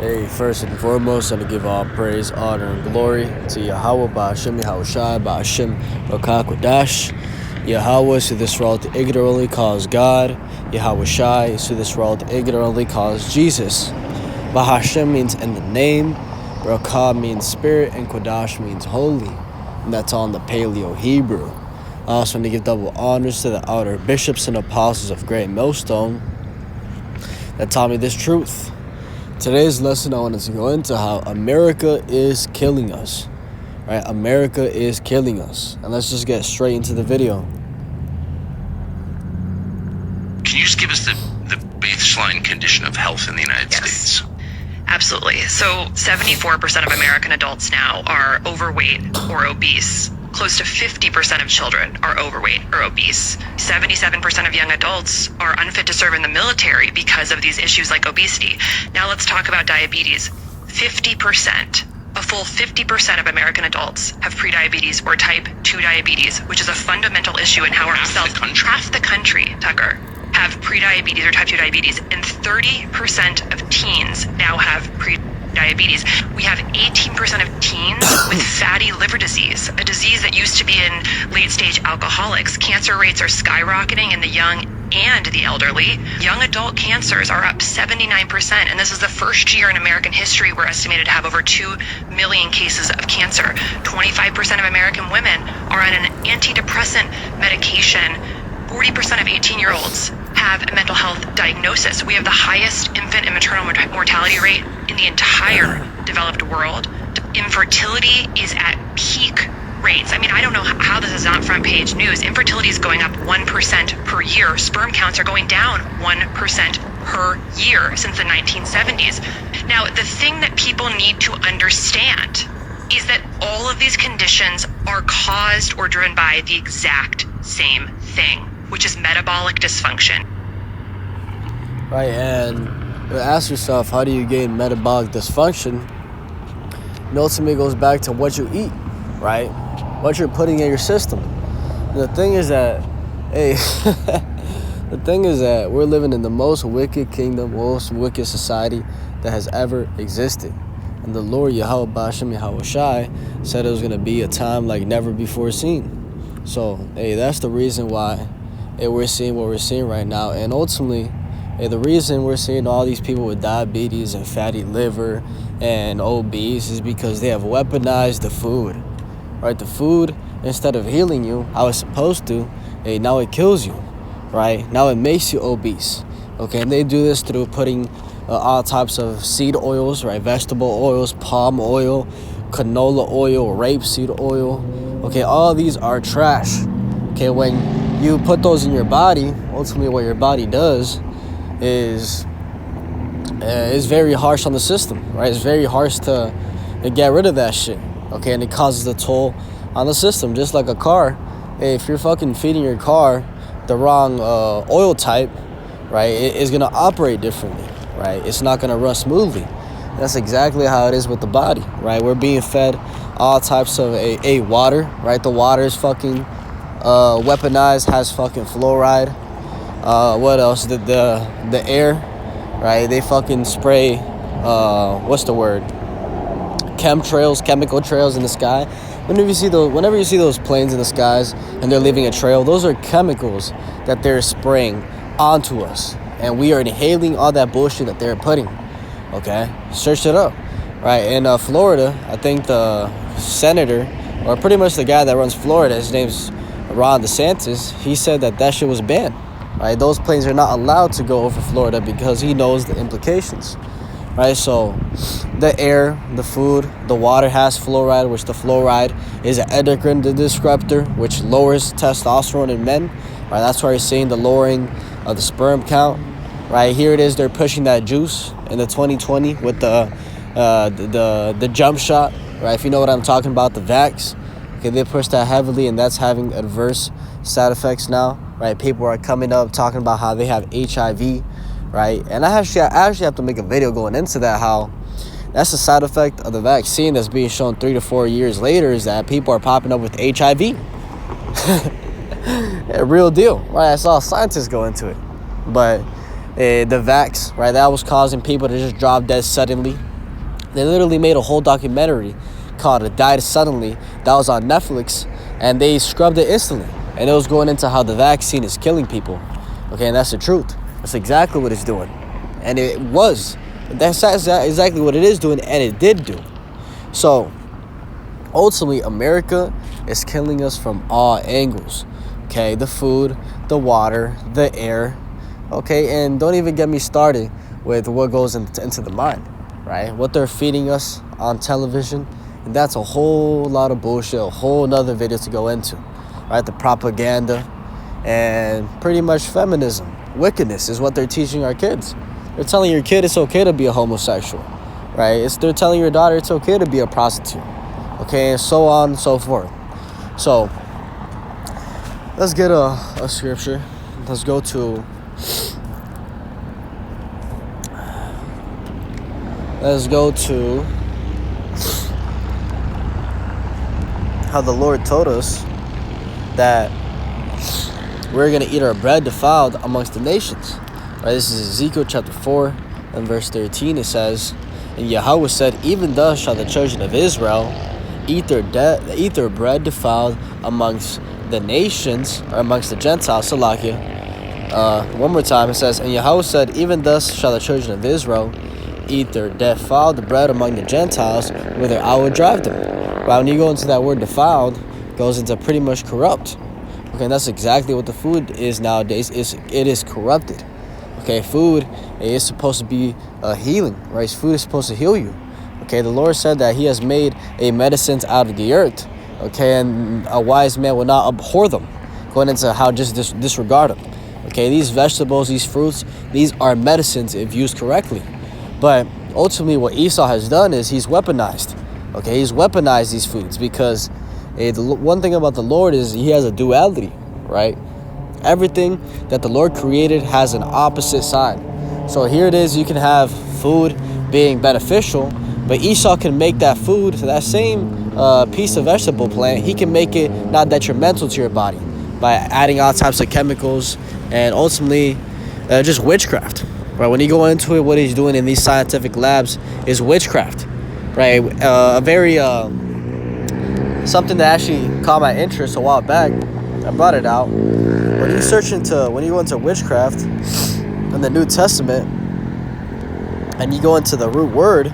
Hey, first and foremost, I want to give all praise, honor, and glory to Yahweh, Ba'ashem, Yahushai, Ba'ashem, Rakakwadash. Yahweh is to this world ignorantly calls God. Yahushai is to this world ignorantly calls Jesus. Ba'ashem means in the name, Rakah means spirit, and Kodash means holy. And that's all in the Paleo Hebrew. I also want to give double honors to the outer bishops and apostles of Great Millstone that taught me this truth. Today's lesson, I wanted to go into how America is killing us. Right? America is killing us. And let's just get straight into the video. Can you just give us the baseline condition of health in the United States? Absolutely. So 74% of American adults now are overweight or obese. Close to 50% of children are overweight or obese. 77% of young adults are unfit to serve in the military because of these issues like obesity. Now let's talk about diabetes. 50%, a full 50% of American adults have prediabetes or type 2 diabetes, which is a fundamental issue in how our cells, half the country, Tucker, have prediabetes or type 2 diabetes, and 30% of teens now have prediabetes. We have 18% of teens with fatty liver disease, a disease that used to be in late-stage alcoholics. Cancer rates are skyrocketing in the young and the elderly. Young adult cancers are up 79%, and this is the first year in American history we're estimated to have over 2 million cases of cancer. 25% of American women are on an antidepressant medication. 40% of 18-year-olds have a mental health diagnosis. We have the highest infant and maternal mortality rate in the entire developed world. Infertility is at peak rates. I mean, I don't know how this is not front page news. Infertility is going up 1% per year. Sperm counts are going down 1% per year since the 1970s. Now, the thing that people need to understand is that all of these conditions are caused or driven by the exact same thing, which is metabolic dysfunction. Right, and you ask yourself, how do you gain metabolic dysfunction? It ultimately goes back to what you eat, right? What you're putting in your system. And the thing is that, we're living in the most wicked kingdom, most wicked society that has ever existed. And the Lord Yahweh Ba'ashem Yahushai said it was going to be a time like never before seen. So, that's the reason why we're seeing what we're seeing right now. And ultimately, the reason we're seeing all these people with diabetes and fatty liver and obese is because they have weaponized the food. Right? The food, instead of healing you how it's supposed to, now it kills you. Right? Now it makes you obese. Okay? And they do this through putting all types of seed oils, right? Vegetable oils, palm oil, canola oil, rapeseed oil. Okay? All these are trash. Okay? When you put those in your body, ultimately what your body does is very harsh on the system, right? It's very harsh to get rid of that shit, okay? And it causes a toll on the system, just like a car. If you're fucking feeding your car the wrong oil type, right, it's gonna operate differently, right? It's not gonna run smoothly. That's exactly how it is with the body, right? We're being fed all types of water, right? The water is fucking weaponized, has fucking fluoride. What else? The air, right? They fucking spray, what's the word? Chemical trails in the sky. Whenever you see those planes in the skies and they're leaving a trail, those are chemicals that they're spraying onto us, and we are inhaling all that bullshit that they're putting. Okay, search it up, right? In Florida, I think the senator, or pretty much the guy that runs Florida, his name's Ron DeSantis, he said that shit was banned. Right, those planes are not allowed to go over Florida because he knows the implications. Right, so the air, the food, the water has fluoride, which the fluoride is an endocrine disruptor, which lowers testosterone in men. Right, that's why you're seeing the lowering of the sperm count. Right, here it is. They're pushing that juice in the 2020 with the jump shot. Right, if you know what I'm talking about, the vax. Okay, they push that heavily, and that's having adverse side effects now. Right, people are coming up talking about how they have HIV, right? And I actually have to make a video going into that, how that's a side effect of the vaccine that's being shown 3 to 4 years later, is that people are popping up with HIV. Yeah, real deal, right? I saw scientists go into it. But the vax, right, that was causing people to just drop dead suddenly, They literally made a whole documentary called "It Died Suddenly" that was on Netflix, and they scrubbed it instantly. And it was going into how the vaccine is killing people. Okay, and that's the truth. That's exactly what it's doing. And it was. That's exactly what it is doing, and it did do. So, ultimately, America is killing us from all angles. Okay, the food, the water, the air. Okay, and don't even get me started with what goes into the mind, right? What they're feeding us on television. And that's a whole lot of bullshit, a whole nother video to go into, right? The propaganda and pretty much feminism. Wickedness is what they're teaching our kids. They're telling your kid it's okay to be a homosexual, right? They're telling your daughter it's okay to be a prostitute, okay? And so on and so forth. So, let's get a scripture. Let's go to... how the Lord told us that we're going to eat our bread defiled amongst the nations. Right, this is Ezekiel chapter 4 and verse 13. It says, and Yahweh said, even thus shall the children of Israel eat their bread defiled amongst the nations, or amongst the Gentiles. Salakia. One more time, it says, and Yahweh said, even thus shall the children of Israel eat their defiled bread among the Gentiles, whither I will drive them. Right, when you go into that word defiled, it goes into pretty much corrupt. Okay, and that's exactly what the food is nowadays. It is corrupted. Okay, food is supposed to be healing, right? Food is supposed to heal you. Okay, the Lord said that He has made a medicines out of the earth. Okay, and a wise man will not abhor them. Going into how just disregard them. Okay, these vegetables, these fruits, these are medicines if used correctly. But ultimately, what Esau has done is he's weaponized. Okay, he's weaponized these foods because the one thing about the Lord is He has a duality, right? Everything that the Lord created has an opposite side. So here it is, you can have food being beneficial, but Esau can make that food, that same piece of vegetable plant, he can make it not detrimental to your body by adding all types of chemicals and ultimately just witchcraft. Right? When you go into it, what he's doing in these scientific labs is witchcraft. Right? A very something that actually caught my interest a while back. I brought it out. When you go into witchcraft in the New Testament, and you go into the root word,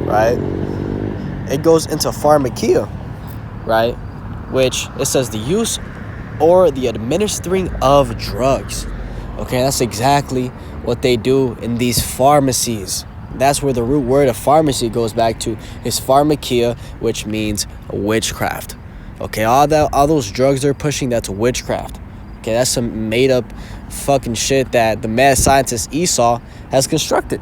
right? It goes into pharmakia, right? Which it says the use or the administering of drugs. Okay, that's exactly what they do in these pharmacies. That's where the root word of pharmacy goes back to, is pharmakia, which means witchcraft. Okay, all those drugs they're pushing, that's witchcraft. Okay, that's some made up fucking shit that the mad scientist Esau has constructed.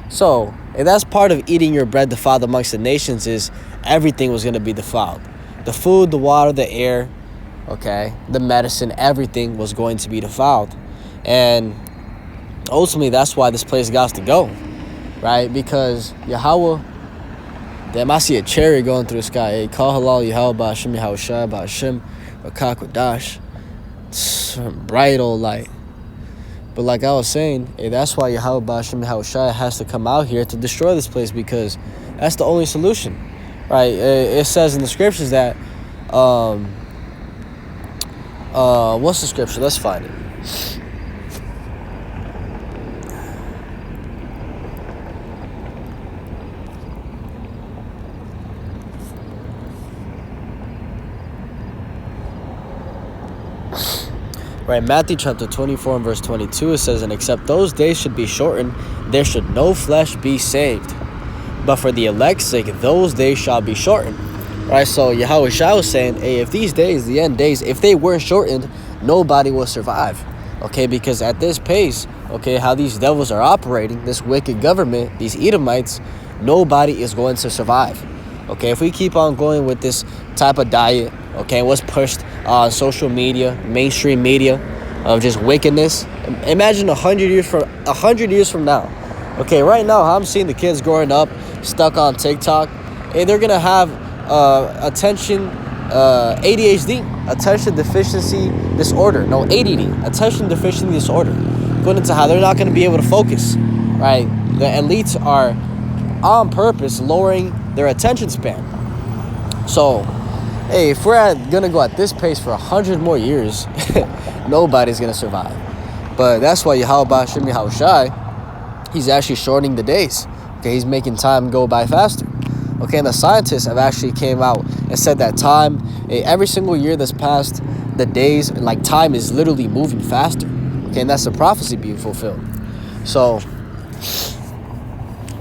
So, if that's part of eating your bread defiled amongst the nations, is everything was going to be defiled. The food, the water, the air, okay, the medicine, everything was going to be defiled. And ultimately, that's why this place got to go, right? Because Yahweh, damn, I see a cherry going through the sky. Hey, call halal Yahweh Ba'Hashem Yahweh Shai Ba'Hashem Rakak Wadash. Bright old light. But like I was saying, hey, that's why Yahweh Ba'Hashem Yahweh Shai has to come out here to destroy this place, because that's the only solution, right? It says in the scriptures that, what's the scripture? Let's find it. Right, Matthew chapter 24 and verse 22, it says, and except those days should be shortened, there should no flesh be saved. But for the elect's sake, those days shall be shortened. Right, so Yahweh Shai was saying, hey, if these days, the end days, if they weren't shortened, nobody will survive. Okay, because at this pace, okay, how these devils are operating, this wicked government, these Edomites, nobody is going to survive. Okay, if we keep on going with this type of diet, okay, what's pushed on social media, mainstream media, of just wickedness, imagine 100 years from now. Okay, right now, I'm seeing the kids growing up stuck on TikTok, and they're gonna have attention ADHD, attention deficiency disorder. No, ADD, attention deficiency disorder. Going into how they're not gonna be able to focus. Right, the elites are on purpose lowering their attention span. So, hey, if we're gonna go at this pace for 100 more years, nobody's gonna survive. But that's why Yahweh Shem Yahushai, he's actually shortening the days. Okay, he's making time go by faster. Okay, and the scientists have actually came out and said that time, every single year that's passed, the days, like time is literally moving faster. Okay, and that's the prophecy being fulfilled. So,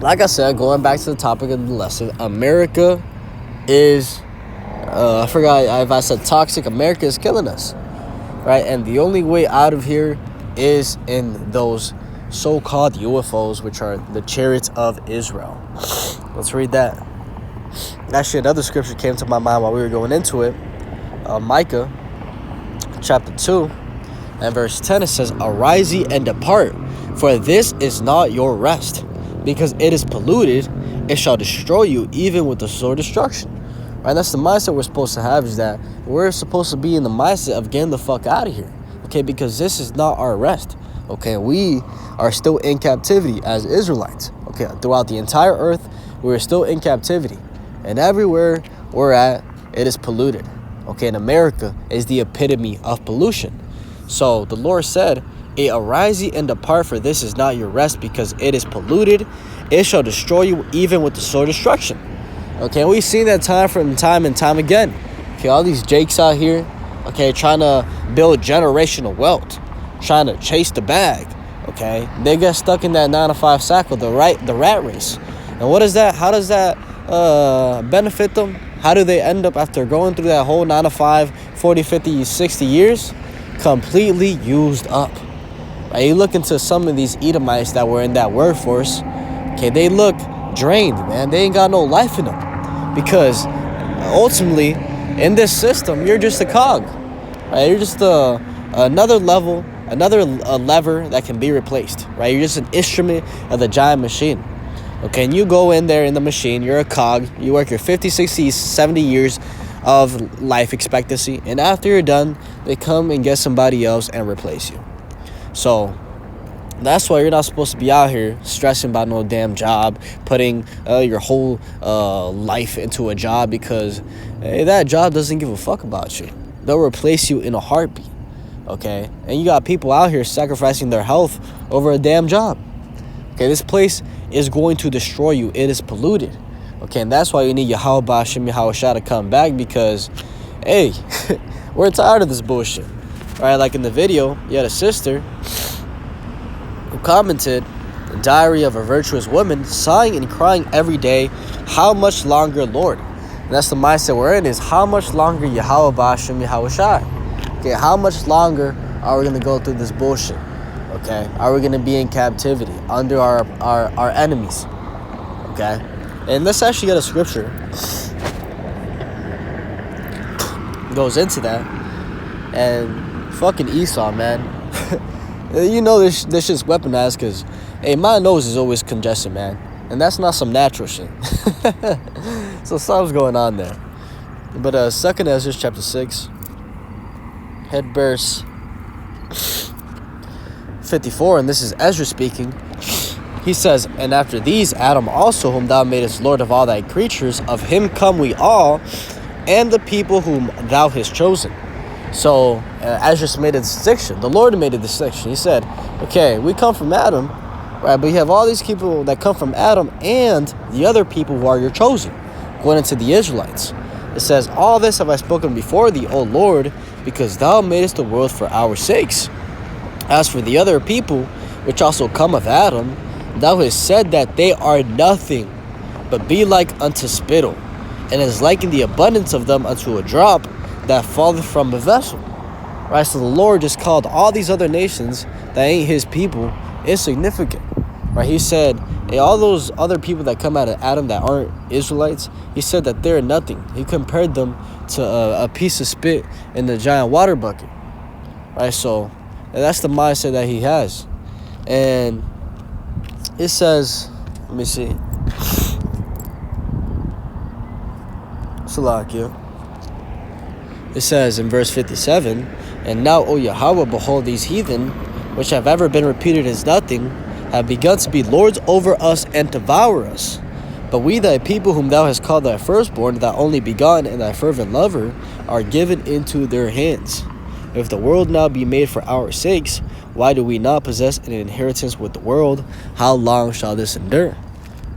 like I said, going back to the topic of the lesson, America is, I forgot if I said toxic, America is killing us, right? And the only way out of here is in those so-called UFOs, which are the chariots of Israel. Let's read that. Actually, another scripture came to my mind while we were going into it. Micah chapter 2 and verse 10, it says, "Arise ye and depart, for this is not your rest, because it is polluted, it shall destroy you even with the sword destruction." Right? That's the mindset we're supposed to have, is that we're supposed to be in the mindset of getting the fuck out of here. Okay, because this is not our rest. Okay, we are still in captivity as Israelites. Okay, throughout the entire earth, we're still in captivity. And everywhere we're at, it is polluted. Okay, and America is the epitome of pollution. So the Lord said, "Arise ye and depart, for this is not your rest, because it is polluted. It shall destroy you even with the sword destruction." Okay, and we've seen that time and time again. Okay, all these jakes out here, okay, trying to build generational wealth, trying to chase the bag. Okay, they get stuck in that 9-to-5 cycle, the rat race. And what is that? How does that benefit them? How do they end up after going through that whole 9-to-5, 40, 50, 60 years? Completely used up. Right? You look into some of these Edomites that were in that workforce, okay, they look drained, man. They ain't got no life in them. Because ultimately, in this system, you're just a cog. Right? You're just another level, another lever that can be replaced. Right? You're just an instrument of the giant machine. Okay, and you go in there in the machine, you're a cog, you work your 50, 60, 70 years of life expectancy, and after you're done, they come and get somebody else and replace you. So that's why you're not supposed to be out here stressing about no damn job, putting your whole life into a job, because that job doesn't give a fuck about you. They'll replace you in a heartbeat. Okay, and you got people out here sacrificing their health over a damn job. Okay, this place is going to destroy you. It is polluted. Okay, and that's why you need Yahweh Shem Yahushua to come back, because, hey, we're tired of this bullshit. All right, like in the video, you had a sister who commented, "The Diary of a Virtuous Woman, sighing and crying every day, how much longer, Lord?" And that's the mindset we're in, is how much longer, Yahweh Shem Yahushua? Okay, how much longer are we going to go through this bullshit? Okay, are we going to be in captivity under our enemies? Okay, and let's actually get a scripture. Goes into that. And fucking Esau, man. You know this shit's weaponized, because, hey, my nose is always congested, man. And that's not some natural shit. So something's going on there. But 2nd Ezra chapter 6, head verse 54, and this is Ezra speaking. He says, "And after these, Adam also, whom thou madest Lord of all thy creatures, of him come we all, and the people whom thou hast chosen." So Ezra made a distinction. The Lord made a distinction. He said, okay, we come from Adam, right? But you have all these people that come from Adam and the other people who are your chosen, going into the Israelites. It says, "All this have I spoken before thee, O Lord, because thou madest the world for our sakes. As for the other people, which also come of Adam, thou hast said that they are nothing, but be like unto spittle, and is like in the abundance of them unto a drop that falleth from a vessel." Right? So the Lord just called all these other nations that ain't his people insignificant. Right? He said, hey, all those other people that come out of Adam that aren't Israelites, he said that they're nothing. He compared them to a piece of spit in the giant water bucket. Right? So that's the mindset that he has. And it says, let me see. Salakia. It says in verse 57, "And now, O Yahweh, behold, these heathen, which have ever been reputed as nothing, have begun to be lords over us and devour us. But we thy people whom thou hast called thy firstborn, thy only begotten, and thy fervent lover, are given into their hands. If the world now be made for our sakes, why do we not possess an inheritance with the world? How long shall this endure?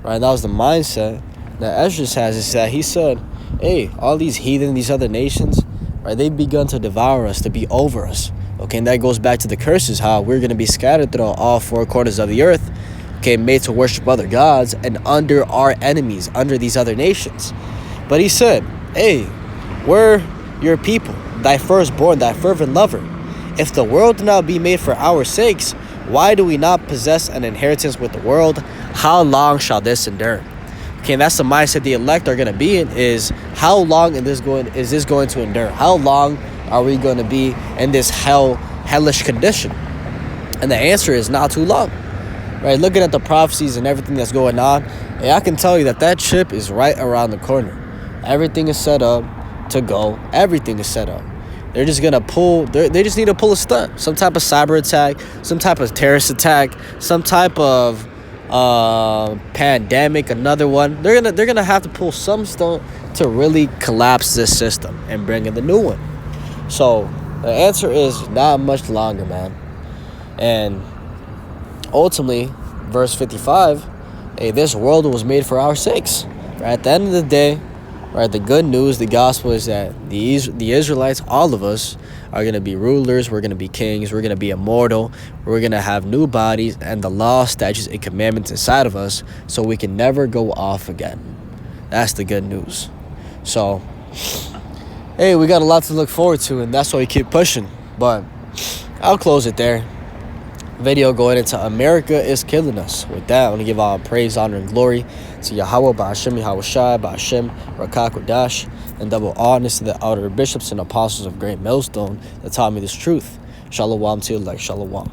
Right, that was the mindset that Esdras has, is that he said, hey, all these heathen, these other nations, right, they've begun to devour us, to be over us. Okay, and that goes back to the curses, how we're going to be scattered throughout all four corners of the earth, okay, made to worship other gods and under our enemies, under these other nations. But he said, hey, we're your people, thy firstborn, thy fervent lover. If the world now be made for our sakes, why do we not possess an inheritance with the world? How long shall this endure? Okay, and that's the mindset the elect are going to be in, is how long is this going to endure? How long are we going to be in this hellish condition? And the answer is not too long. Right, looking at the prophecies and everything that's going on, hey, I can tell you that chip is right around the corner. Everything is set up to go. Everything is set up. They're just gonna pull. They just need to pull a stunt, some type of cyber attack, some type of terrorist attack, some type of pandemic, another one. They're gonna have to pull some stunt to really collapse this system and bring in the new one. So the answer is not much longer, man. And ultimately, verse 55, hey, this world was made for our sakes. Right? At the end of the day, right, the good news, the gospel is that the Israelites, all of us, are going to be rulers, we're going to be kings, we're going to be immortal, we're going to have new bodies and the law, statutes, and commandments inside of us so we can never go off again. That's the good news. So, hey, we got a lot to look forward to, and that's why we keep pushing. But I'll close it there. Video going into America is killing us. With that, I want to give all praise, honor, and glory to Yahweh, Ba'ashem, Yahweh Shai, Ba'ashem, Rakak, Kodash, and double honors to the elder bishops and apostles of Great Millstone that taught me this truth. Shalom to you, like Shalom.